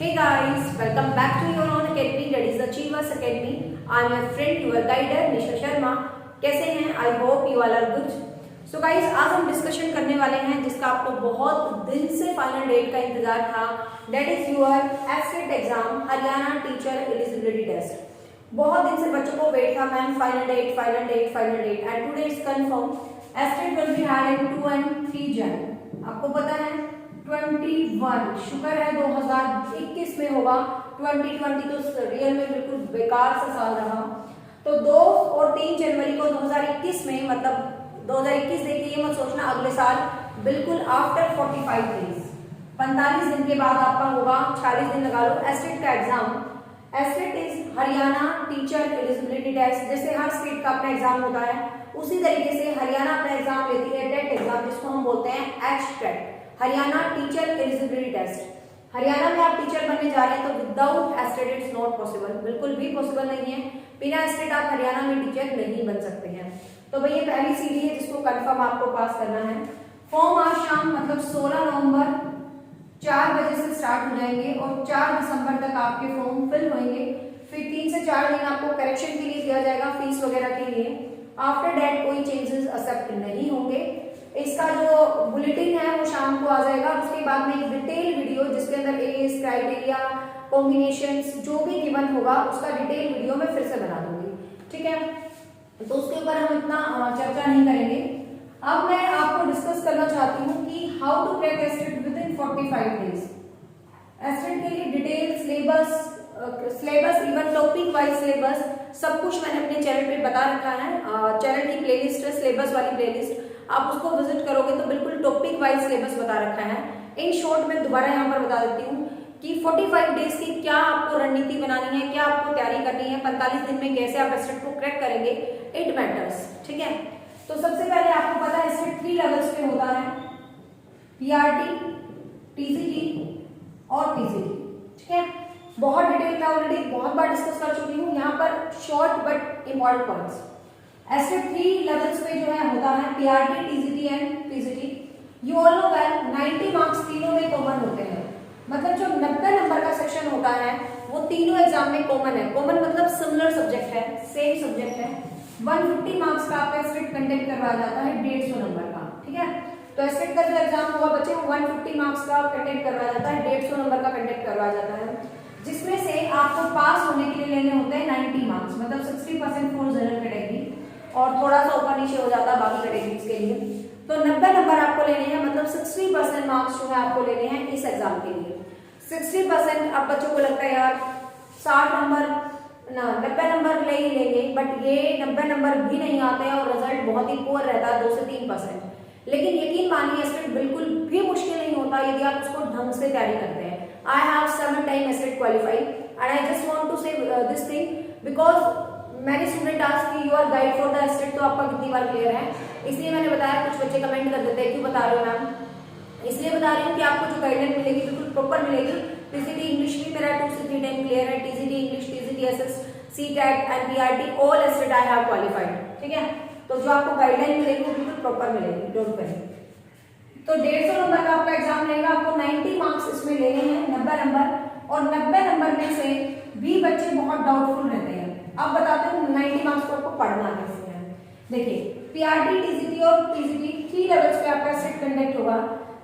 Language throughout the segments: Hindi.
Hey guys, welcome back to your own academy, that is Achievers Academy. I am your friend, your guider, Nisha Sharma. कैसे हैं? I hope you all are good. So guys, आज हम डिस्कशन करने वाले हैं जिसका आपको बहुत दिन से फाइनल डेट का इंतजार था. That is your HTET exam, Haryana teacher eligibility test. बहुत दिन से बच्चों को वेट था ma'am, final date and today it's confirmed. HTET will be held in 2 and 3 Jan. आपको पता है 21 शुक्र है 2021 में होगा. 2020 तो रियल में बिल्कुल बेकार सा साल रहा. तो 2 और 3 जनवरी को 2021 में, मतलब 2021 देखिए, ये मत सोचना अगले साल, बिल्कुल आफ्टर 45 डेज, 45 दिन के बाद आपका होगा, 40 दिन लगा लो, एस्टेट का exam. HTET is Haryana teacher eligibility test. जैसे हर स्टेट का अपना एग्जाम होता है, उसी तरीके से हरियाणा अपना एग्जाम लेती है, टेट एग्जाम, जिसको हम बोलते हैं HTET, Haryana teacher eligibility test. Haryana में आप टीचर बनने जा रहे हैं तो without HTET it's not possible, बिल्कुल भी पॉसिबल नहीं है. बिना एस्टेट आप हरियाणा में टीचर नहीं बन सकते हैं. तो भाई ये पहली सीढ़ी है जिसको कंफर्म आपको पास करना है. फॉर्म आज शाम, मतलब 16 नवंबर 4 बजे से स्टार्ट हो जाएंगे और 4 दिसंबर तक आपके फॉर्म फिल होंगे. फिर 3 से 4 दिन आपको करेक्शन के लिए दिया जाएगा, फीस वगैरह के लिए. आफ्टर दैट कोई चेंजेस एक्सेप्ट नहीं होंगे. इसका जो बुलेटिन है वो शाम को आ जाएगा. उसके बाद में एक डिटेल वीडियो जिसके अंदर एज, क्राइटेरिया, कॉम्बिनेशंस जो भी गिवन होगा उसका डिटेल वीडियो मैं फिर से बना दूंगी. ठीक है, तो उसके ऊपर हम इतना चर्चा नहीं करेंगे. अब मैं आपको डिस्कस करना चाहती हूँ कि how to crack HTET within 45 days. HTET के लिए detail syllabus even topic wise syllabus सब कुछ मैंने अपने चैनल पे बता रखा है. चैनल की प्लेलिस्ट है, सिलेबस वाली प्लेलिस्ट, आप उसको विजिट करोगे तो बिल्कुल टॉपिक वाइज सिलेबस बता रखा है. इन शॉर्ट में दोबारा यहाँ पर बता देती हूँ कि 45 डेज की क्या आपको रणनीति बनानी है, क्या आपको तैयारी करनी है, 45 दिन में कैसे आप एस्टेट को क्रैक करेंगे, इट मैटर्स. ठीक है, तो सबसे पहले आपको पता है एस्टेट 3 लेवल्स पे होता है, पीआरटी, टीजीटी और टीजीटी. ठीक है, बहुत डिटेल में ऑलरेडी बहुत बार डिस्कस कर चुकी हूँ. यहाँ पर short but important points. Estate 3 levels पे जो है होता है PRT, TGT and TGT. You all know well 90 marks तीनों में कॉमन होते हैं. मतलब जो 90 नंबर का सेक्शन होता है वो तीनों एग्जाम में कॉमन है. कॉमन मतलब सिमिलर सब्जेक्ट है, सेम सब्जेक्ट है. 150 मार्क्स का आपका एस्टेट कंडक्ट करवाया जाता है 150 नंबर का. ठीक है, तो एस्टेट का जो एग्जाम होगा बच्चे वो 150 मार्क्स का कंडक्ट करवाया जाता है, 150 नंबर का कंडक्ट करवाया जाता है, जिसमें से आपको पास होने के लिए लेने होते हैं 90 मार्क्स, मतलब 60% फॉर जनरल कैटेगरी और थोड़ा सा ऊपर नीचे हो जाता है बाकी कैटेगरीज के लिए. तो 90 नंबर आपको लेने हैं, मतलब 60% मार्क्स जो है आपको लेने हैं इस एग्जाम के लिए. 60%. अब बच्चों को लगता है यार 60 नंबर ना 90 नंबर ले ही लेंगे, बट ये 90 नंबर भी नहीं आते हैं और रिजल्ट बहुत ही पुअर रहता है, 2 से 3%. लेकिन यकीन मानिए एस्टेट बिल्कुल भी मुश्किल नहीं होता यदि आप उसको ढंग से तैयारी करते हैं. I have 7 time HTET qualified and I just want to say this thing because मैंने स्टूडेंट आस्क कि you are guide for the HTET, तो आपका कितनी बार क्लियर है, इसलिए मैंने बताया. कुछ बच्चे कमेंट कर देते हैं क्यों बता रहे हो मैम, इसलिए बता रही हूँ कि आपको जो गाइडलाइन मिलेगी बिल्कुल प्रॉपर मिलेगी. टीजीटी इंग्लिश भी मेरा 2 से 3 टाइम क्लियर है. TGT English, TGT SS, CTET and PRT all estate I have qualified. ठीक है, तो जो आपको गाइडलाइन मिलेगी वो बिल्कुल प्रॉपर मिलेगी, डोंट वरी. तो 150 नंबर का आपका एग्जाम रहेगा. आपको 90 मार्क्स इसमें लेने हैं, 90 नंबर, और 90 नंबर में से भी बच्चे बहुत डाउटफुल रहते हैं. अब बताते हैं 90 मार्क्स को आपको पढ़ना कैसे है. देखिए, पीआरटी, टीजीटी और टीजीटी 3 लेवल्स पे आपका एस्टेट कंडक्ट होगा,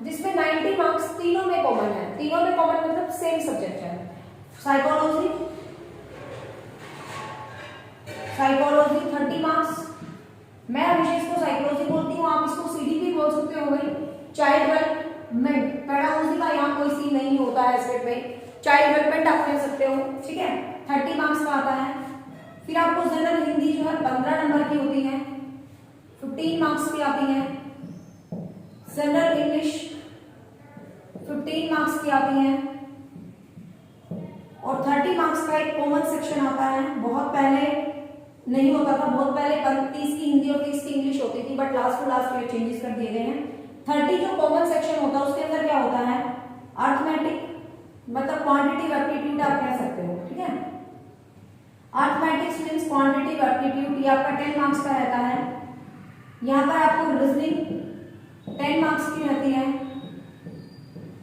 जिसमें 90 मार्क्स तीनों में कॉमन है. तीनों में कॉमन मतलब सेम सब्जेक्ट है. Psychology 30 marks. मैं हमेशा इसको साइकोलॉजी बोलती हूँ, आप इसको सीडी भी बोल सकते हो. भाई चाइल्ड डेवलपमेंट, पेडागोजी का यहाँ कोई सीन नहीं होता है एस्टेट में, चाइल्ड डेवलपमेंट आप कह सकते हो. ठीक है, 30 मार्क्स का आता है. फिर आपको जनरल हिंदी जो है 15 नंबर की होती है, 15 मार्क्स की आती है. जनरल इंग्लिश 15 मार्क्स की आती है और 30 मार्क्स का एक कॉमन सेक्शन आता है. बहुत पहले नहीं होता था, बहुत पहले 30 की हिंदी और 30 की इंग्लिश होती थी, बट लास्ट टू लास्ट ये चेंजेस कर दिए गए हैं. 30 जो कॉमन सेक्शन होता है उसके अंदर क्या होता है, अर्थमेटिक, मतलब क्वांटिटेटिव एप्टीट्यूड आप कह सकते हो. ठीक है, अर्थमेटिक्स मींस क्वांटिटेटिव एप्टीट्यूड, ये आपका 10 मार्क्स का रहता है. यहाँ पर आपको रीजनिंग 10 मार्क्स की रहती है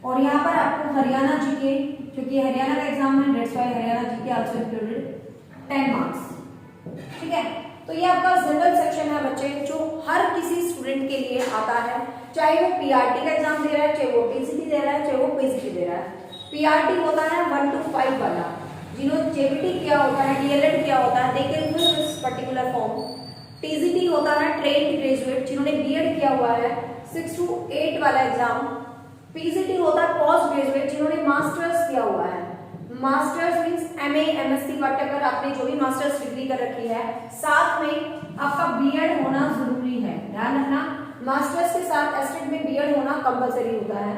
और यहाँ पर आपको हरियाणा जीके, क्योंकि हरियाणा का एग्जाम है, that's why Haryana GK also included 10 marks. ठीक है, तो ये आपका जनरल सेक्शन है बच्चे, जो हर किसी स्टूडेंट के लिए आता है, चाहे वो पीआरटी का एग्जाम दे रहा है, चाहे वो टीसीटी दे रहा है, चाहे वो पीसीटी दे रहा है। पीआरटी होता है 1 to 5 वाला, जिन्होंने जेबीटी किया होता है, डीएलएड किया होता है, they can fill this particular form. TGT होता है ट्रेंड ग्रेजुएट, जिन्होंने बीएड किया हुआ है, 6 to 8 वाला एग्जाम। पीसीटी होता है पोस्ट ग्रेजुएट, जिन्होंने मास्टर्स किया हुआ है। Masters means MA, MSc, whatever आपने जो भी मास्टर्स डिग्री कर रखी है, साथ में आपका बीएड होना जरूरी है। ध्यान रखना, मास्टर्स के साथ एस्टेट में बीएड होना कंपलसरी होता है।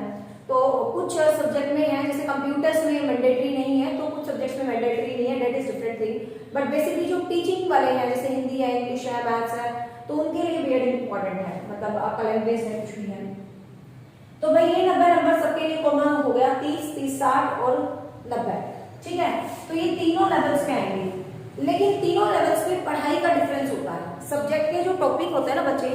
तो कुछ सब्जेक्ट में है, जैसे कंप्यूटर्स में मैंडेटरी नहीं है, तो कुछ सब्जेक्ट्स में मैंडेटरी नहीं है, that is different thing. But basically जो टीचिंग वाले हैं, जैसे हिंदी है, इंग्लिश है, मैथ्स है, तो उनके लिए बीएड इंपॉर्टेंट है, मतलब आपका लैंग्वेज है, कुछ भी है। तो भाई ये 90 नंबर सबके लिए कॉमन हो गया, 30, 30, 60 और 90। ठीक है, तो ये तीनों लेवल्स पे आएंगे, लेकिन तीनों लेवल्स पे पढ़ाई का डिफरेंस होता है। सब्जेक्ट के जो टॉपिक होते हैं ना बच्चे,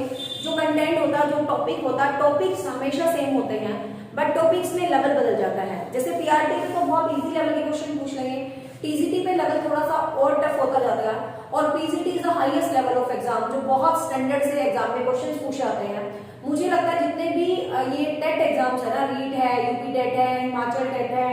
जो कंटेंट होता है, जो टॉपिक होता है, टॉपिक्स हमेशा सेम होते हैं, बट टॉपिक्स में लेवल बदल जाता है। जैसे पीआरटी में तो बहुत इजी लेवल के क्वेश्चन पूछ लेंगे, टीजीटी पे लेवल थोड़ा सा और टफ होता जाता है, और PGT is the highest level of exam, जो बहुत स्टैंडर्ड से एग्जाम में क्वेश्चन पूछे जाते हैं। मुझे लगता है जितने भी ये टेट एग्जाम्स है ना, रीट है, यूपी टेट है, हिमाचल टेट है,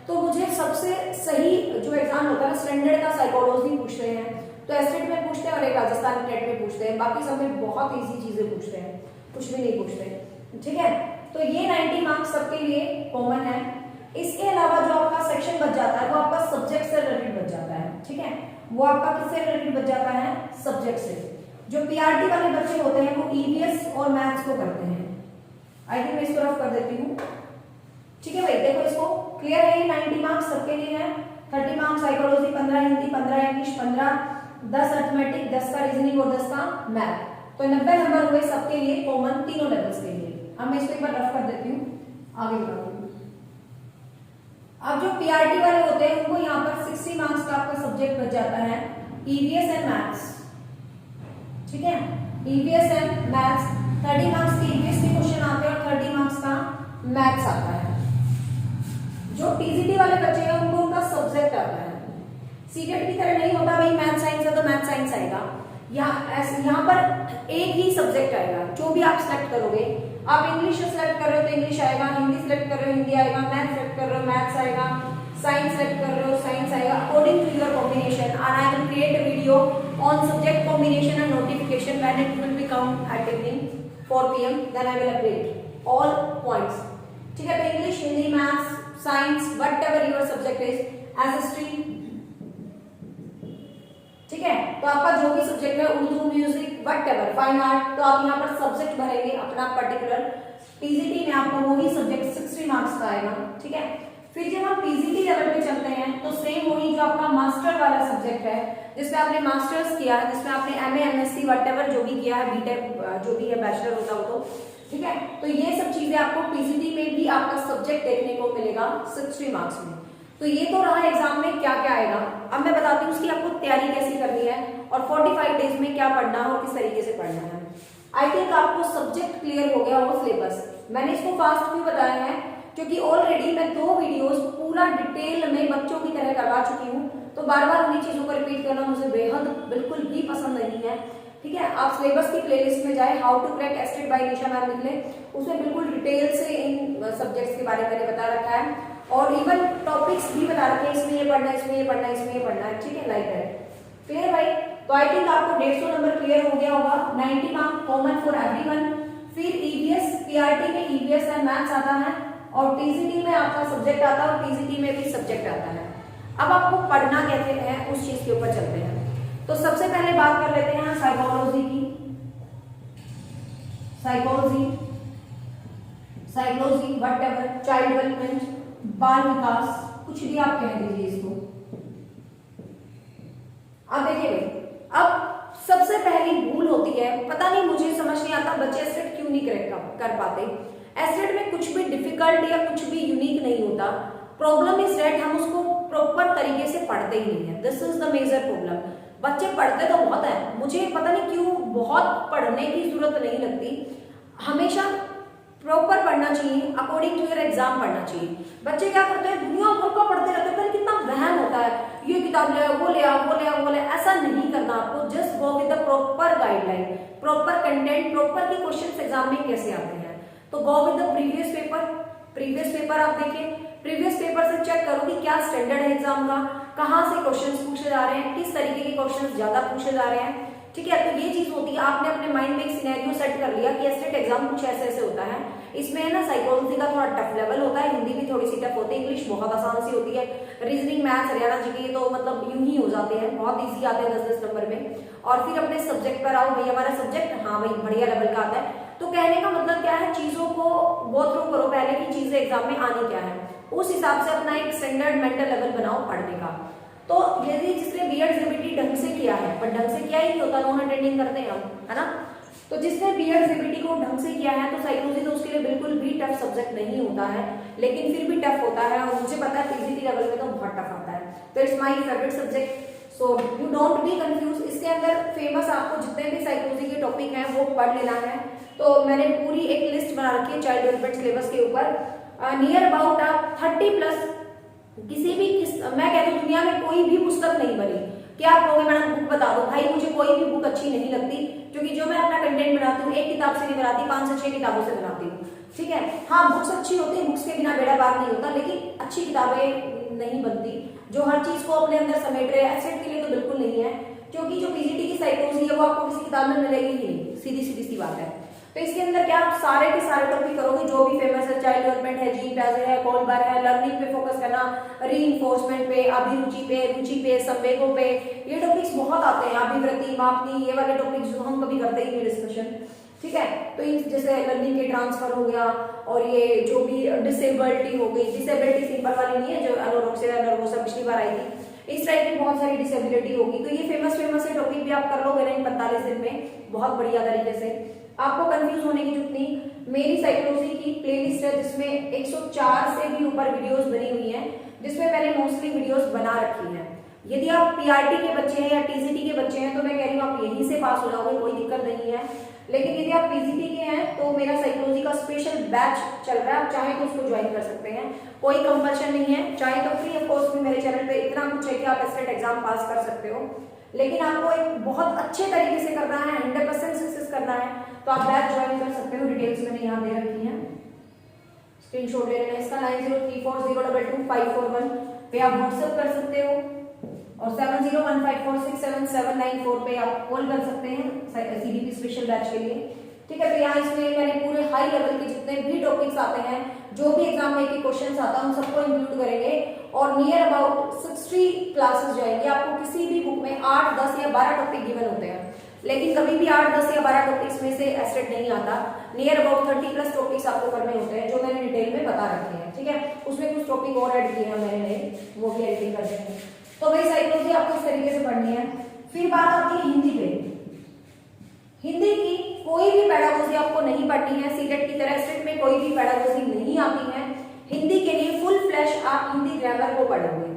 तो मुझे सबसे सही जो एग्जाम होता है स्टैंडर्ड का साइकोलॉजी पूछते हैं, तो एस्टेट में पूछते हैं और एक राजस्थान टेट में पूछते हैं, बाकी सब में बहुत इजी चीजें पूछते हैं, कुछ भी नहीं पूछते। ठीक है, तो ये 90 मार्क्स सबके लिए कॉमन है। इसके अलावा जो आपका सेक्शन बच जाता है वो आपका सब्जेक्ट से रिलेटेड बच जाता है। ठीक है, वो आपका किससे रिलेटेड बच जाता है? सब्जेक्ट से। जो पीआरटी वाले बच्चे होते हैं वो ईवीएस और मैथ्स को करते हैं। आई थिंक मैं इसको रफ कर देती हूँ। ठीक है भाई, देखो इसको क्लियर है, ये 90 मार्क्स सबके लिए है। 30 marks psychology, 15 Hindi, 15 English, 15 10 arithmetic, 10 का रीजनिंग और 10 का मैथ। तो 90 नंबर हुए सबके लिए कॉमन, तीनों लेवल्स के लिए। अब मैं इसको एक बार रफ कर देती हूँ, आगे बढ़ाती हूँ। अब जो पीआरटी वाले होते हैं उनको यहाँ पर 60 मार्क्स का आपका सब्जेक्ट बच जाता है, ईवीएस एंड मैथ्स। ठीक है, ईवीएस एंड मैथ्स, 30 मार्क्स के ईवीएस के क्वेश्चन आते हैं और 30 मार्क्स का मैथ्स आता है। जो टीजीटी वाले बच्चे हैं उनको उनका सब्जेक्ट आता है। सीटेट की तरह नहीं होता भाई मैथ साइंस है तो मैथ साइंस आएगा, यहाँ पर एक ही सब्जेक्ट आएगा। जो भी आप सिलेक्ट करोगे, आप इंग्लिश सेलेक्ट कर रहे हो तो इंग्लिश आएगा, हिंदी सेलेक्ट कर रहे हो हिंदी आएगा, मैथ सेलेक्ट कर रहे हो मैथ्स आएगा, साइंस सेलेक्ट कर रहे हो साइंस आएगा, according to your combination. And I will create a video on subject combination and notification when it will be come at evening 4 PM, then I will update all points. ठीक है, तो English, Hindi, maths, science, whatever your subject is, as stream. ठीक है, तो आपका जो भी सब्जेक्ट है, Urdu, music, whatever, fine art, तो आप यहाँ पर सब्जेक्ट भरेंगे अपना पर्टिकुलर। पीजीटी में आपको वही सब्जेक्ट 60 मार्क्स का आएगा। ठीक है, फिर जब हम पीजीटी लेवल पे चलते हैं तो सेम वही जो आपका मास्टर वाला सब्जेक्ट है, जिसमें आपने मास्टर्स किया है, जिसमें आपने एमए, एमएससी, व्हाटएवर जो भी किया है, बीटेक जो भी है, बैचलर होता हो तो। ठीक है, तो ये सब चीजें आपको पीजीटी में भी आपका सब्जेक्ट देखने को मिलेगा 60 मार्क्स में। तो ये तो रहा एग्जाम में क्या क्या आएगा। अब मैं बताती हूँ उसकी आपको तैयारी कैसी करनी है और 45 डेज में क्या पढ़ना है और किस तरीके से पढ़ना है। आई थिंक आपको सब्जेक्ट क्लियर हो गया हो सिलेबस। मैंने इसको फास्ट क्यों बताया है, क्योंकि ऑलरेडी मैं 2 वीडियोस पूरा डिटेल में बच्चों की तरह करवा चुकी हूँ, तो बार बार उन्हीं चीजों को रिपीट करना मुझे बेहद बिल्कुल भी पसंद नहीं है। ठीक है, आप सिलेबस की प्लेलिस्ट में जाए, how to crack HTET by Nisha ma'am लिख लें, उसमें बिल्कुल डिटेल से इन सब्जेक्ट्स के बारे में मैंने बता रखा है, और इवन टॉपिक्स भी बता रखे हैं, इसमें ये पढ़ना है, इसमें ये पढ़ना है, इसमें ये पढ़ना है। ठीक है, लाइक दैट। क्लियर भाई? तो आई थिंक आपको 150 नंबर क्लियर हो गया होगा। 90 मार्क्स कॉमन फॉर एवरीवन। फिर ईवीएस, पीआरटी में ईवीएस एंड मैथ्स आता है, और टीजीटी में आपका सब्जेक्ट आता है, और टीजीटी में भी सब्जेक्ट आता है। अब आपको पढ़ना कैसे है उस चीज के ऊपर चलते हैं। तो सबसे पहले बात कर लेते हैं साइकोलॉजी की। साइकोलॉजी व्हाटएवर, चाइल्ड डेवलपमेंट, बाल विकास, कुछ भी आप कह दीजिए इसको। अब देखिए, अब सबसे पहली भूल होती है, पता नहीं मुझे समझ नहीं आता बच्चे एस्टेट क्यों नहीं क्रैक कर पाते। एस्टेट में कुछ भी डिफिकल्ट या कुछ भी यूनिक नहीं होता। प्रॉब्लम इज दैट हम उसको प्रॉपर तरीके से पढ़ते ही नहीं है। This is the major problem. बच्चे पढ़ते तो बहुत है, मुझे पता नहीं क्यों बहुत पढ़ने की जरूरत नहीं लगती। हमेशा प्रॉपर पढ़ना चाहिए, अकॉर्डिंग टू योर एग्जाम पढ़ना चाहिए। बच्चे क्या करते हैं, दुनिया भर का पढ़ते रहते हैं, कितना वहम होता है, ये किताब ले वो ले वो ले वो ले। ऐसा नहीं करना आपको, just go with the proper guideline, proper content, proper की क्वेश्चंस एग्जाम में कैसे आते हैं। तो go with the previous paper, previous paper आप देखिए, प्रीवियस पेपर से चेक करो कि क्या स्टैंडर्ड है एग्जाम का, कहाँ से क्वेश्चंस पूछे जा रहे हैं, किस तरीके के क्वेश्चंस ज्यादा पूछे जा रहे हैं। ठीक है, तो ये चीज होती है, आपने अपने माइंड में एक सिनेरियो सेट कर लिया कि एस्टेट एग्जाम कुछ ऐसे ऐसे होता है। इसमें है ना साइकोलॉजी का थोड़ा टफ लेवल होता है, हिंदी भी थोड़ी सी टफ होती है, इंग्लिश बहुत आसान सी होती है, रीजनिंग मैथ्स हरियाणा जीके तो मतलब यूं ही हो जाते हैं, बहुत इजी आते हैं 10-10 नंबर में। और फिर अपने सब्जेक्ट पर आओ, भाई हमारा सब्जेक्ट हाँ भाई बढ़िया लेवल का आता है। तो कहने का मतलब क्या है, चीजों को गो थ्रू करो पहले की चीजें एग्जाम में आनी क्या है, उस हिसाब से अपना एक स्टैंडर्ड मेंटल लेवल बनाओ पढ़ने का। तो यदि जिसने बीएड सीबीटी ढंग से किया है, पर ढंग से किया ही नहीं होता, नॉन अटेंडिंग करते हैं हम, है ना। तो जिसने बीएड सीबीटी को ढंग से किया है तो साइकोलॉजी तो उसके लिए बिल्कुल भी टफ सब्जेक्ट नहीं होता है, लेकिन फिर भी टफ होता है, और मुझे पता है पीजीटी लेवल में तो बहुत टफ आता है। तो it's my favourite subject, so you don't be confuse. इसके अंदर फेमस आपको जितने भी साइकोलॉजी के टॉपिक हैं वो पढ़ लेना है। तो मैंने पूरी एक लिस्ट बना रखी है चाइल्ड डेवलपमेंट सिलेबस के ऊपर, नियर अबाउट आप 30+ किसी भी मैं कहती हूँ दुनिया में कोई भी पुस्तक नहीं बनी कि आप कहोगे मैडम बुक बता दो, भाई मुझे कोई भी बुक अच्छी नहीं लगती, क्योंकि जो मैं अपना कंटेंट बनाती हूँ एक किताब से नहीं बनाती, 5 से 6 किताबों से बनाती हूँ। ठीक है, हाँ बुक्स अच्छी होती है, बुक्स के बिना बेड़ा पार नहीं होता, लेकिन अच्छी किताबें नहीं बनती जो हर चीज को अपने अंदर समेट रहे हैं। एस्टेट के लिए तो बिल्कुल नहीं है, क्योंकि जो पीजीटी की साइकोलॉजी है वो आपको किसी किताब में मिलेगी ही नहीं, सीधी सीधी सी बात है। तो इसके अंदर क्या आप सारे के सारे टॉपिक करोगे जो भी फेमस है, चाइल्ड डेवलपमेंट है, जीन प्याजे है, कोलबर है, लर्निंग पे फोकस करना, रीइंफोर्समेंट पे, अभिरुचि पे, रुचि पे, संवेगों पे, ये टॉपिक्स बहुत आते हैं, अभिवृत्ति, मापनी, ये वाले टॉपिक्स जो हम कभी करते ही नहीं डिस्कशन। ठीक है, तो इन जैसे लर्निंग के ट्रांसफर हो गया, और ये जो भी डिसेबिलिटी हो गई, डिसेबिलिटी सिंपल वाली नहीं है जो एनोरेक्सिया नर्वोसा पिछली बार आई थी, इस टाइप की बहुत सारी डिसेबिलिटी होगी। तो ये फेमस है टॉपिक भी आप कर लोगे ना इन 45 दिन में बहुत बढ़िया तरीके से। आपको कंफ्यूज होने की जरूरत नहीं, मेरी साइकोलॉजी की प्लेलिस्ट है जिसमें 104 से भी ऊपर वीडियोस बनी हुई हैं, जिसमें मैंने मोस्टली वीडियोस बना रखी हैं। यदि आप पीआरटी के बच्चे हैं या टीजीटी के बच्चे हैं तो मैं कह रही हूँ आप यहीं से पास हो जाओगे, कोई दिक्कत नहीं है। लेकिन यदि आप पीजीटी के हैं तो मेरा साइकोलॉजी का स्पेशल बैच चल रहा है, आप चाहे तो उसको ज्वाइन कर सकते हैं, कोई कंपल्शन नहीं है, चाहे तो फ्री ऑफ कॉस्ट में मेरे चैनल पे इतना कुछ है कि आप एस्टेट एग्जाम पास कर सकते हो। लेकिन आपको एक बहुत अच्छे तरीके से करना है, 100% सक्सेस करना है, तो आप बैच ज्वाइन कर सकते हो। डिटेल्स मैंने यहाँ दे रखी है, स्क्रीनशॉट ले लेना इसका। 9034022541 पे आप व्हाट्सएप कर सकते हो, और 7015467794 पे आप कॉल कर सकते हैं सीडीपी स्पेशल बैच के लिए। ठीक है, तो यहाँ इसमें मैंने पूरे हाई लेवल के जितने भी टॉपिक्स आते हैं, जो भी एग्जाम में के क्वेश्चंस आता है, हम सबको इंक्लूड करेंगे, और नियर अबाउट 60 क्लासेस जाएंगे। आपको किसी भी बुक में 8, 10 या 12 टॉपिक गिवन होते हैं, लेकिन कभी भी 8, 10 या 12 टॉपिक्स में से एस्टेट नहीं आता। नियर अबाउट 30+ टॉपिक्स आपको करने होते हैं, जो मैंने डिटेल में बता रखे हैं। ठीक है, उसमें कुछ टॉपिक और ऐड किए हैं मैंने, वो भी एडिटिंग कर देंगे। तो भाई साइकोलॉजी आपको इस तरीके से पढ़नी है। फिर बात आती है हिंदी पे। हिंदी की कोई भी पेडागोजी आपको नहीं पढ़नी है, सीटेट की तरह एस्टेट में कोई भी पेडागोजी नहीं आती है। हिंदी के लिए फुल फ्लैश आप हिंदी ग्रामर को पढ़ोगे,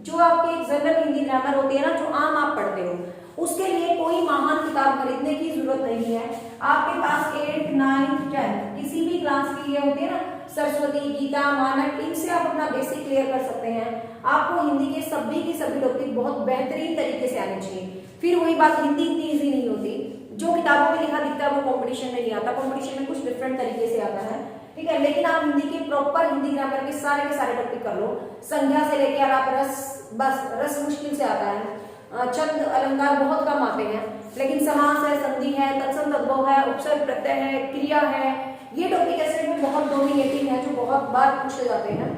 जो आपके जनरल हिंदी ग्रामर होती है ना, जो आम आप पढ़ते हो, उसके लिए कोई महान किताब खरीदने की जरूरत नहीं है। आपके पास 8, 9, 10 किसी भी क्लास की ये होती है ना, सरस्वती, गीता, मानक, इनसे आप अपना बेसिक क्लियर कर सकते हैं। आपको हिंदी के सभी की सभी टॉपिक बहुत बेहतरीन तरीके से आने चाहिए। फिर वही बात, हिंदी इतनी ईजी नहीं होती, जो किताबों में लिखा दिखता है वो कंपटीशन में नहीं आता, कंपटीशन में कुछ डिफरेंट तरीके से आता है। ठीक है, लेकिन आप हिंदी के प्रॉपर हिंदी ग्रामर के सारे टॉपिक कर लो, संज्ञा से लेकर आप रस, बस रस मुश्किल से आता है, छंद अलंकार बहुत कम आते हैं, लेकिन समास है, संधि है, तत्सम तद्भव है, उपसर्ग प्रत्यय है, क्रिया है, ये टॉपिक ऐसे में बहुत डोमिनेटिंग है, जो बहुत बार पूछे जाते हैं।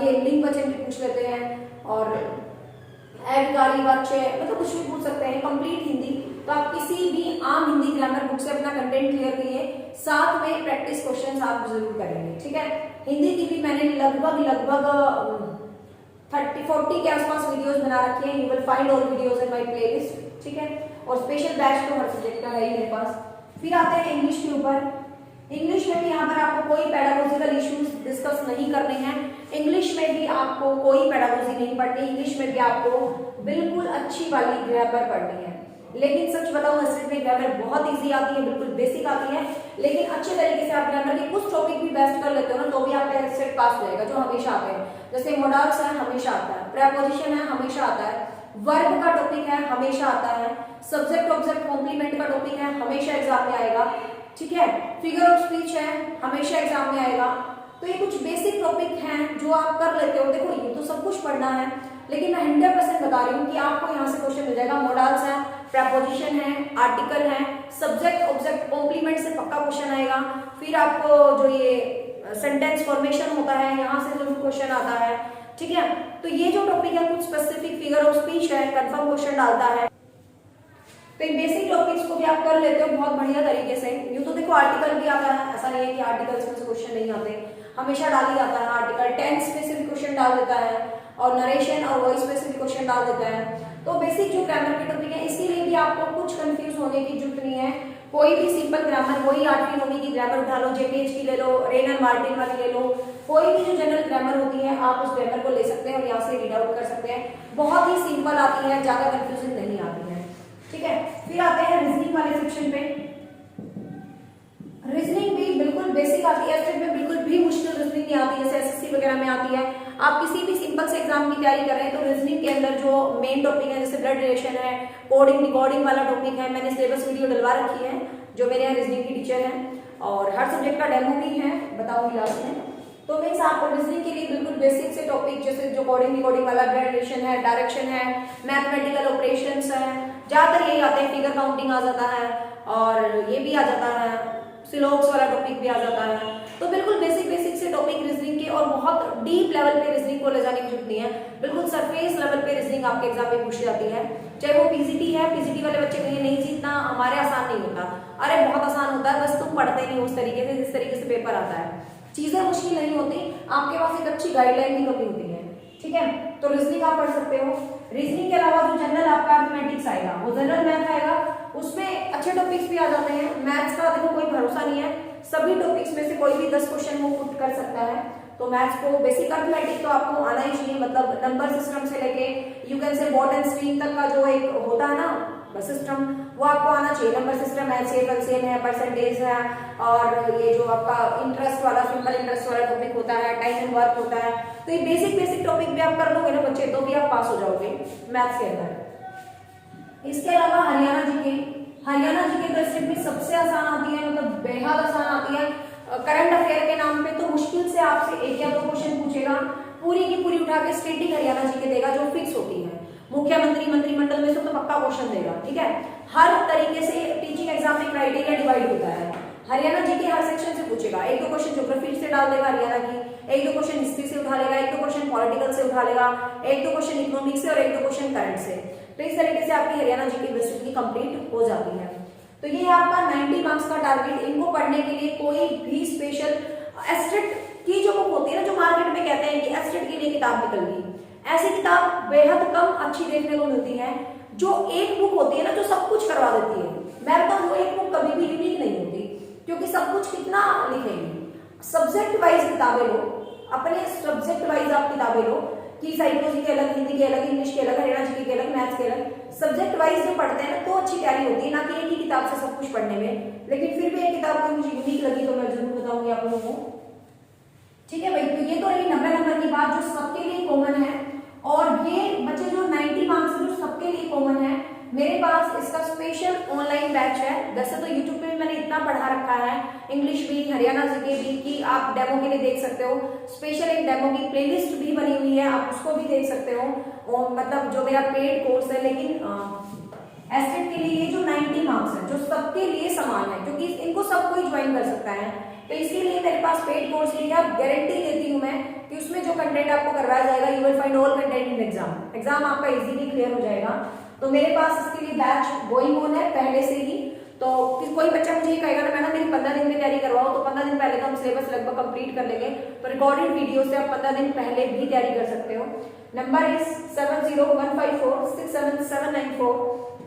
ये लिंग वचन भी पूछ लेते हैं, और एवकारी वाच्य, मतलब कुछ भी पूछ सकते हैं, कंप्लीट हिंदी। तो आप किसी भी आम हिंदी ग्रामर बुक से अपना कंटेंट क्लियर करिए, साथ में प्रैक्टिस क्वेश्चंस आप जरूर करेंगे। ठीक है, हिंदी की भी मैंने लगभग 30-40 के आसपास वीडियोस बना रखे हैं, you will find all videos in my playlist. ठीक है, और स्पेशल बैच तो हर सब्जेक्ट का है ही मेरे पास। फिर आते हैं इंग्लिश के ऊपर। इंग्लिश में भी यहाँ पर आपको कोई पेडागोजिकल इश्यूज डिस्कस नहीं करने हैं, इंग्लिश में भी आपको कोई पेडागोजी नहीं पढ़नी, इंग्लिश में भी आपको बिल्कुल अच्छी वाली ग्रामर पढ़नी है। लेकिन सच बताऊं एसटेट में ग्रामर बहुत इजी आती है, बिल्कुल बेसिक आती है, लेकिन अच्छे तरीके से आप ग्रामर के कुछ टॉपिक भी बेस्ट कर लेते हो ना, तो भी आपका एसटेट पास हो जाएगा, जो हमेशा आते हैं। जैसे मोडाल्स है हमेशा आता है, प्रेपोजिशन है हमेशा आता है, वर्ब का टॉपिक है हमेशा आता है, सब्जेक्ट ऑब्जेक्ट कॉम्प्लीमेंट का टॉपिक है हमेशा एग्जाम में आएगा, ठीक है, फिगर ऑफ स्पीच है हमेशा एग्जाम में आएगा। तो ये कुछ बेसिक टॉपिक हैं जो आप कर लेते हो। देखो ये तो सब कुछ पढ़ना है, लेकिन मैं 100% बता रही हूँ कि आपको यहाँ से क्वेश्चन मिल जाएगा। मॉडल्स है, प्रेपोजिशन है, आर्टिकल है, सब्जेक्ट ऑब्जेक्ट कॉम्प्लीमेंट से पक्का क्वेश्चन आएगा। फिर आपको जो ये सेंटेंस फॉर्मेशन होता है यहाँ से जो क्वेश्चन आता है, ठीक है। तो ये जो टॉपिक है कुछ स्पेसिफिक, फिगर ऑफ स्पीच है कंफर्म क्वेश्चन डालता है। तो इन बेसिक टॉपिक्स को भी आप कर लेते हो बहुत बढ़िया तरीके से। यूँ तो देखो आर्टिकल भी आता है, ऐसा नहीं है कि आर्टिकल्स में से क्वेश्चन नहीं आते, हमेशा डाल ही जाता है आर्टिकल। टेंस में से भी क्वेश्चन डाल देता है और नरेशन और वॉइस में से भी क्वेश्चन डाल देता है। तो बेसिक जो ग्रामर के टॉपिक है, इसीलिए भी आपको कुछ कंफ्यूज होने की जरूरत नहीं है। कोई भी सिंपल ग्रामर, वही 8वीं 9वीं की ग्रामर उठा लो, जेपीएच की ले लो, रेनन मार्टिन वाली ले लो, कोई भी जो जनरल ग्रामर होती है आप उस ग्रामर को ले सकते हैं और यहाँ से रीड आउट कर सकते हैं। बहुत ही सिंपल आती है, ज्यादा कंफ्यूजन नहीं आती है, ठीक है। फिर आते हैं रीजनिंग वाले सेक्शन पे। रीजनिंग भी बिल्कुल बेसिक आती है, एस्टेट में बिल्कुल भी मुश्किल रीजनिंग नहीं आती जैसे एसएससी वगैरह में आती है। आप किसी भी सिंपल से एग्जाम की तैयारी कर रहे हैं तो रीजनिंग के अंदर जो मेन टॉपिक है जैसे ब्लड रिलेशन है, कोडिंग डिकोडिंग वाला टॉपिक है, मैंने सिलेबस वीडियो डलवा रखी है, जो मेरे यहाँ रीजनिंग की टीचर है, और हर सब्जेक्ट का डेमो भी है, बताऊंगी लास्ट में। तो मीन्स आपको रीजनिंग के लिए बिल्कुल बेसिक से टॉपिक जैसे जो कोडिंग डिकोडिंग वाला, ब्लड रिलेशन है, डायरेक्शन है, मैथमेटिकल ऑपरेशंस है, ज्यादातर यही आते हैं, फिगर काउंटिंग आ जाता है और ये भी आ जाता है, सिलोक्स वाला टॉपिक भी आ जाता है। तो बिल्कुल बेसिक बेसिक से टॉपिक रीजनिंग के, और बहुत डीप लेवल पे रीजनिंग को ले जाने की जरूरत नहीं है, बिल्कुल सरफेस लेवल पे रीजनिंग आपके एग्जाम में पूछी जाती है। चाहे वो पीजीटी है, पीजीटी वाले बच्चे कहेंगे नहीं जी इतना हमारे आसान नहीं होता, अरे बहुत आसान होता है, बस तुम पढ़ते नहीं उस तरीके से जिस तरीके से पेपर आता है। चीजें मुश्किल नहीं होती, आपके पास एक अच्छी गाइडलाइन की कमी होती है, ठीक है। तो रीजनिंग आप पढ़ सकते हो। रीजनिंग के अलावा जो जनरल आपका मैथमेटिक्स आएगा, वो जनरल मैथ आएगा, उसमें अच्छे टॉपिक्स भी आ जाते हैं। मैथ्स का देखो कोई भरोसा नहीं है, सभी टॉपिक्स में से कोई भी 10 क्वेश्चन वो पुट कर सकता है। तो मैथ्स को बेसिक अर्थमेटिक तो आपको आना ही चाहिए, मतलब नंबर सिस्टम से लेके you can say boat and stream तक का जो एक होता है ना सिस्टम, वो आपको आना चाहिए। नंबर सिस्टम है, एलसीएम है, परसेंटेज है, और ये जो आपका इंटरेस्ट वाला, सिंपल इंटरेस्ट वाला टॉपिक होता है, टाइम एंड वर्क होता है। तो ये बेसिक बेसिक टॉपिक भी आप कर लोगे ना बच्चे, तो भी आप पास हो जाओगे मैथ्स के अंदर। इसके अलावा हरियाणा जीके दर्शक में सबसे आसान आती है, मतलब बेहद आसान आती है। करंट अफेयर के नाम पे तो मुश्किल से आपसे 1 या 2 क्वेश्चन पूछेगा, पूरी की पूरी उठा के स्टेटिक हरियाणा जीके देगा जो फिक्स होती है। मुख्यमंत्री मंत्रिमंडल में से तो पक्का क्वेश्चन देगा, ठीक है। हर तरीके से टीचिंग एग्जाम में क्राइटेरिया डिवाइड होता है। हरियाणा जीके हर सेक्शन से पूछेगा, 1-2 क्वेश्चन ज्योग्राफी से डाल देगा हरियाणा की, 1-2 क्वेश्चन हिस्ट्री से उठा लेगा, 1-2 क्वेश्चन पॉलिटिकल से उठा लेगा, 1-2 क्वेश्चन इकोनॉमिक्स से और 1-2 क्वेश्चन करंट से। तो इस तरीके से आपकी हरियाणा जीके डिस्ट्रिक्ट की कंप्लीट हो जाती है। तो ये आपका 90 मार्क्स का टारगेट। इनको पढ़ने के लिए कोई भी स्पेशल एस्टेट की जो बुक होती है ना, जो मार्केट में कहते हैं कि एस्टेट के लिए किताब निकल गई, ऐसी किताब बेहद कम अच्छी देखने को मिलती है। जो एक बुक होती है ना जो सब कुछ करवा देती है, मैं बताऊं वो एक बुक कभी भी यूनिक नहीं होती, क्योंकि सब कुछ कितना लिखेंगे। सब्जेक्ट वाइज किताबें लो, अपने सब्जेक्ट वाइज आप किताबें लो कि साइकोलॉजी के अलग, हिंदी के अलग, इंग्लिश के अलग, हरियाणा जीके के अलग, मैथ्स के अलग। सब्जेक्ट वाइज जो पढ़ते हैं ना तो अच्छी तैयारी होती है, ना कि एक ही किताब से सब कुछ पढ़ने में। लेकिन फिर भी एक किताब कोई मुझे यूनिक लगी तो मैं जरूर बताऊंगी आप लोगों को, ठीक है भाई। तो ये तो रही 90 नंबर की बात जो सबके लिए कॉमन है, और ये बच्चे जो 90 मार्क्स जो सबके लिए कॉमन है, मेरे पास इसका स्पेशल ऑनलाइन बैच है। वैसे तो यूट्यूब पे भी मैंने इतना पढ़ा रखा है, इंग्लिश भी, हरियाणा जीके भी, कि आप डेमो के लिए देख सकते हो। स्पेशल एक डेमो की प्लेलिस्ट भी बनी हुई है, आप उसको भी देख सकते हो। और मतलब जो मेरा पेड कोर्स है, लेकिन एस्टेट के लिए ये जो 90 मार्क्स है जो सबके लिए समान है, क्योंकि इनको सब कोई ज्वाइन कर सकता है। तो इसके लिए मेरे पास पेड कोर्स की है, गारंटी देती हूँ मैं कि उसमें जो कंटेंट आपको करवाया जाएगा, you will find all content in exam आपका इजीली क्लियर हो जाएगा। तो मेरे पास इसके लिए बैच गोइंग ऑन है पहले से ही। तो कोई बच्चा मुझे कहेगा ना मैडम मेरी 15 दिन में तैयारी करवाओ, तो 15 दिन पहले तो हम सिलेबस लगभग कंप्लीट कर लेंगे। तो रिकॉर्डेड वीडियो से आप 15 दिन पहले भी तैयारी कर सकते हो। नंबर इज 7015467794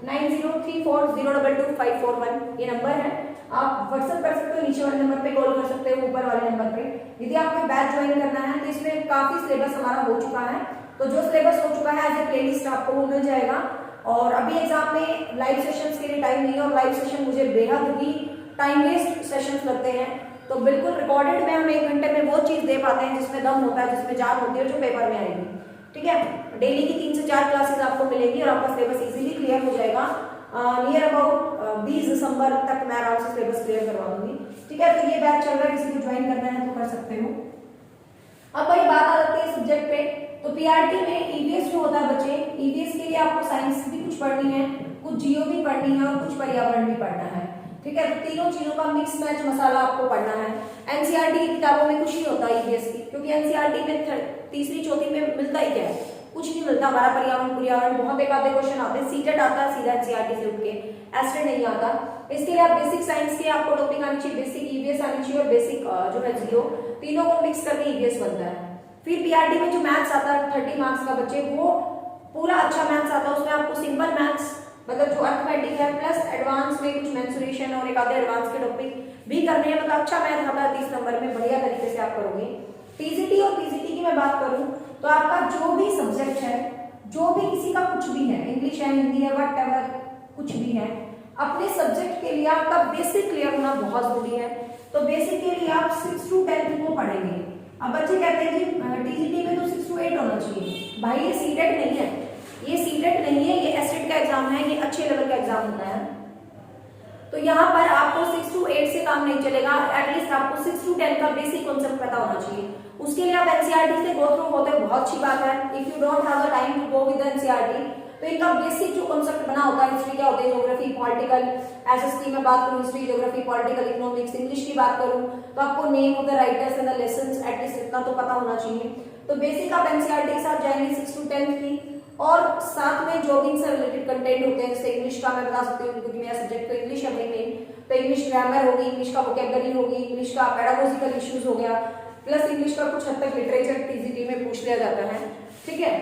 9034022541, ये नंबर है। आप व्हाट्सएप कर सकते हो, नीचे वाले नंबर पे कॉल कर सकते हो, ऊपर वाले नंबर पे। यदि आपको बैच ज्वाइन करना है तो इसमें काफी सिलेबस हमारा हो चुका है, तो जो सिलेबस हो चुका है एज ए प्लेलिस्ट आपको वो मिल जाएगा। और अभी एग्जाम में लाइव सेशंस के लिए टाइम नहीं है, और लाइव सेशन मुझे बेहद ही टाइम वेस्ट सेशंस लगते हैं। तो बिल्कुल रिकॉर्डेड में हम 1 घंटे में वो चीज़ दे पाते हैं जिसमें दम होता है, जिसमें जान होती है, जो पेपर में आएगी। ठीक है, डेली की 3 से 4 क्लासेस आपको मिलेंगी और आपका सिलेबस इजीली क्लियर हो जाएगा। नियर अबाउट 20 दिसंबर तक मैं आराम से सिलेबस क्लियर करवा दूंगी। ठीक है, तो ये बैच चल रहा है, किसी को ज्वाइन करना है तो कर सकते हो। अब भाई बात आ जाती है सब्जेक्ट पे। तो पीआरटी में ईवीएस जो होता है बच्चे, ईवीएस के लिए आपको साइंस भी कुछ पढ़नी है, कुछ जियो भी पढ़नी है और कुछ पर्यावरण भी पढ़ना है। ठीक है, तो तीनों चीजों का मिक्स मैच मसाला आपको पढ़ना है। एनसीईआरटी की किताबों में कुछ नहीं होता ईवीएस की, क्योंकि एनसीईआरटी में तीसरी चौथी में मिलता ही क्या है, कुछ नहीं मिलता। हमारा पर्यावरण बहुत एक आधे क्वेश्चन आते हैं, सीटेट आता है सीधा एनसीईआरटी से उठ के, एस्टेट नहीं आता। इसके लिए आप बेसिक साइंस के आपको टॉपिक आनी चाहिए, बेसिक ईवीएस आनी चाहिए और बेसिक जो है जियो, तीनों को मिक्स करके ईवीएस बनता है। फिर पीआरटी में जो मैथ्स आता है 30 मार्क्स का बच्चे, वो पूरा अच्छा मैथ्स आता है। उसमें आपको सिंपल मैथ्स मतलब जो अर्थमेटिक है प्लस एडवांस में कुछ मेंसुरेशन और एक आधे एडवांस के टॉपिक भी करने हैं। मतलब अच्छा मैथ आता है 30 नंबर में, बढ़िया तरीके से आप करोगे। टीजीटी और पीजीटी की मैं बात करूं तो आपका जो भी सब्जेक्ट है, जो भी किसी का कुछ भी है, इंग्लिश है, हिंदी है, व्हाटएवर कुछ भी है, अपने सब्जेक्ट के लिए आपका बेसिक क्लियर होना बहुत जरूरी है। तो बेसिक के लिए आप 6 to 10 को पढ़ेंगे। अब बच्चे कहते हैं कि टीजीटी में तो 6 to 8 होना चाहिए। भाई ये सीटेट नहीं है, ये सीटेट नहीं है, ये एस्टेट का एग्जाम है, ये अच्छे लेवल का एग्जाम होता है। तो यहाँ पर आपको 6 to 8 से काम नहीं चलेगा, एटलीस्ट आपको 6 to 10 का बेसिक कॉन्सेप्ट पता होना चाहिए। उसके लिए आप एनसीईआरटी से गो थ्रू होते हैं, बहुत अच्छी बात है। If you don't have the time to go with NCERT, तो इनका बेसिक जो कॉन्सेप्ट बना होता है, हिस्ट्री क्या होता है, ज्योग्राफी, पॉलिटिकल, एसएसटी में बात करूं, history, geography, political, economics, English की बात करूं तो आपको name of the writers and the lessons at least इतना तो पता होना चाहिए। तो बेसिक आप एनसीईआरटी के साथ जाएंगे 6 to 10 की, और साथ में जो भी इनसे रिलेटेड कंटेंट होते हैं, जैसे इंग्लिश का मैं बता सकती हूँ क्योंकि मेरा सब्जेक्ट तो इंग्लिश है भाई मेन, तो इंग्लिश ग्रामर होगी, इंग्लिश का वोकैबुलरी होगी, इंग्लिश का पेडागोजिकल इश्यूज हो गया, प्लस इंग्लिश का कुछ हद तक लिटरेचर टीजीटी में पूछ लिया जाता है। ठीक है,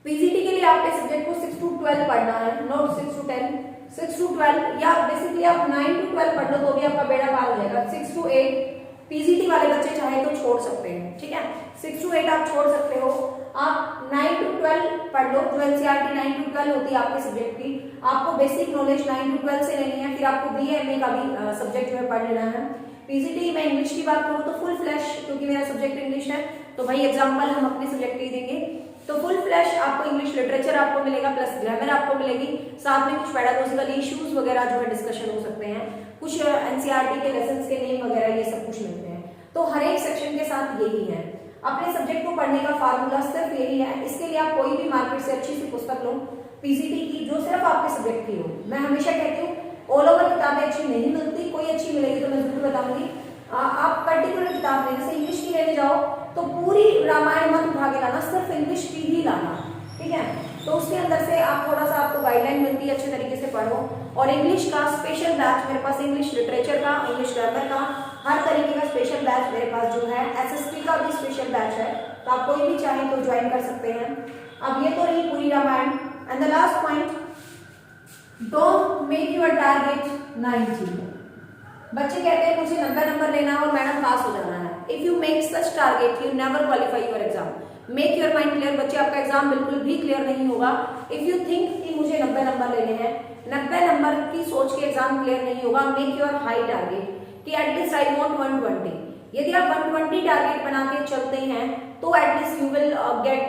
पीजीटी के लिए आपके सब्जेक्ट को 6 to 12 पढ़ना है, नॉट 6 to 10, 6 to 12, या बेसिकली आप 9 to 12 पढ़ लो तो भी आपका बेड़ा पार हो जाएगा। 6 to 8 पीजीटी वाले बच्चे चाहे तो छोड़ सकते हैं। ठीक है, 6 to 8 आप छोड़ सकते हो, आप 9 to 12 पढ़ लो। जो एनसीईआरटी 9 to 12 होती है आपके सब्जेक्ट की, आपको बेसिक नॉलेज 9 to 12 से लेनी है। फिर आपको बीए एमए का भी सब्जेक्ट जो है पढ़ लेना है। पीजीटी में इंग्लिश की बात करूँ तो फुल फ्लैश, क्योंकि मेरा सब्जेक्ट इंग्लिश है तो भाई एग्जाम्पल हम अपने सब्जेक्ट ही देंगे। तो फुल फ्लैश आपको इंग्लिश लिटरेचर आपको मिलेगा, प्लस ग्रामर आपको मिलेगी, साथ में कुछ पेडागोजिकल इश्यूज वगैरह जो है डिस्कशन हो सकते हैं, कुछ एनसीईआरटी के लेसन्स के नेम वगैरह ये सब कुछ मिलते हैं। तो हर एक सेक्शन के साथ यही है। अपने सब्जेक्ट को पढ़ने का फार्मूला सिर्फ यही है। इसके लिए आप कोई भी मार्केट से अच्छी सी पुस्तक लो पीजीटी की, जो सिर्फ आपके सब्जेक्ट की हो। मैं हमेशा कहती हूँ ऑल ओवर किताबें अच्छी नहीं मिलती, कोई अच्छी मिलेगी तो मैं जरूर बताऊंगी। आप पर्टिकुलर किताब लें, जैसे इंग्लिश की लेने जाओ तो पूरी रामायण मत उठा के लाना, सिर्फ इंग्लिश की ही लाना। ठीक है, तो उसके अंदर से आप थोड़ा सा आपको गाइडलाइन मिलती है, अच्छे तरीके से पढ़ो। और इंग्लिश का स्पेशल बैच मेरे पास, इंग्लिश लिटरेचर का, इंग्लिश ग्रामर का, हर तरीके का स्पेशल बैच मेरे पास जो है, एसएसटी का भी स्पेशल बैच है, तो आप कोई भी चाहें तो ज्वाइन कर सकते हैं। अब ये तो रही पूरी Ramayan. And the last point, don't make your target 90। बच्चे कहते हैं मुझे 90 नंबर लेना और मैडम पास हो जाना है। If you make such target you never qualify your exam. Make your mind clear बच्चे, आपका एग्जाम बिल्कुल भी क्लियर नहीं होगा। इफ यू थिंक कि मुझे 90 नंबर लेने हैं, 90 नंबर की सोच के एग्जाम क्लियर नहीं होगा। मेक योर हाई टारगेट कि एटलीस्ट आई वांट 120। यदि आप 120 टारगेट बना के चलते हैं तो at least you will get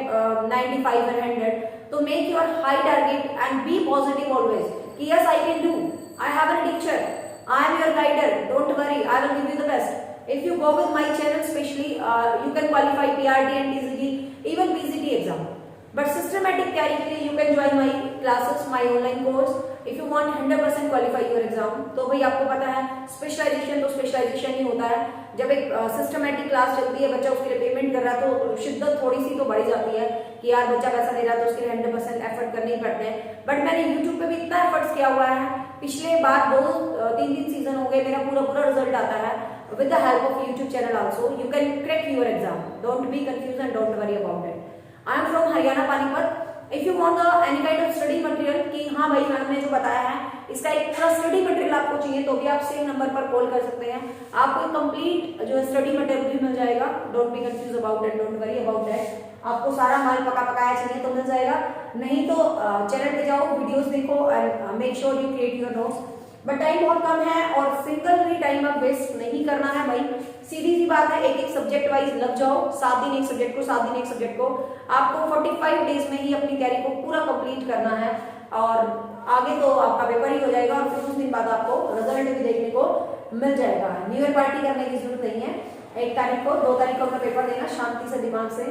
95 or 100। तो make your high target and be positive always कि yes I can do, I have a teacher, I am your guider, don't worry, I will give you the best. If you go with my channel especially, you can qualify PRT and TCT, even PCT exam. But systematic carry के लिए you can join my classes, my online course. If you want 100% qualify your exam, तो भाई आपको पता है स्पेशलाइजेशन तो स्पेशलाइजेशन ही होता है। जब एक सिस्टमेटिक क्लास चलती है, बच्चा उसके लिए पेमेंट कर रहा है तो शिद्दत थोड़ी सी तो बढ़ जाती है कि यार बच्चा पैसा दे रहा है तो उसके लिए 100% एफर्ट करने ही पड़ते हैं। बट मैंने यूट्यूब पे भी इतना एफर्ट्स किया हुआ है, पिछले बार 2-3 सीजन हो गए, मेरा पूरा रिजल्ट आता है with the help of YouTube channel also. You can crack your exam, don't be confuse and don't worry about it. I am from Haryana Panipat. If you want any kind of study material कि हाँ भाई मैम ने जो बताया है इसका एक पूरा स्टडी मटेरियल आपको चाहिए, तो भी आप सेम नंबर पर कॉल कर सकते हैं। आपको कंप्लीट जो है स्टडी मटेरियल भी मिल जाएगा। Don't be confuse about that, don't worry about that. आपको सारा माल पका पकाया चाहिए तो मिल जाएगा, नहीं तो चैनल पे जाओ, वीडियोस देखो and make sure you create your notes. But time बहुत कम है और सिंगल भी टाइम आप वेस्ट नहीं करना है भाई। सीधी सी बात है, एक एक सब्जेक्ट वाइज लग जाओ, 7 दिन एक सब्जेक्ट को, 7 दिन एक सब्जेक्ट को। आपको 45 डेज में ही अपनी तैयारी को पूरा कंप्लीट करना है और आगे तो आपका पेपर ही हो जाएगा और फिर कुछ दिन बाद आपको रिजल्ट भी देखने को मिल जाएगा। न्यू ईयर पार्टी करने की जरूरत नहीं है। 1 तारीख को 2 तारीख को अपना पेपर देना शांति से, दिमाग से।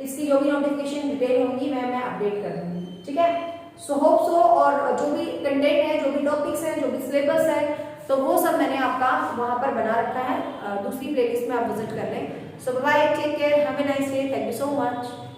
इसकी जो भी नोटिफिकेशन डिटेल होंगी मैं अपडेट कर दूंगी, ठीक है। सो होप सो, और जो भी कंटेंट है, जो भी टॉपिक्स हैं, जो भी सिलेबस है, तो वो सब मैंने आपका वहां पर बना रखा है। दूसरी प्लेलिस्ट में आप विजिट कर लें। So bye, take care, have a nice day, thank you so much.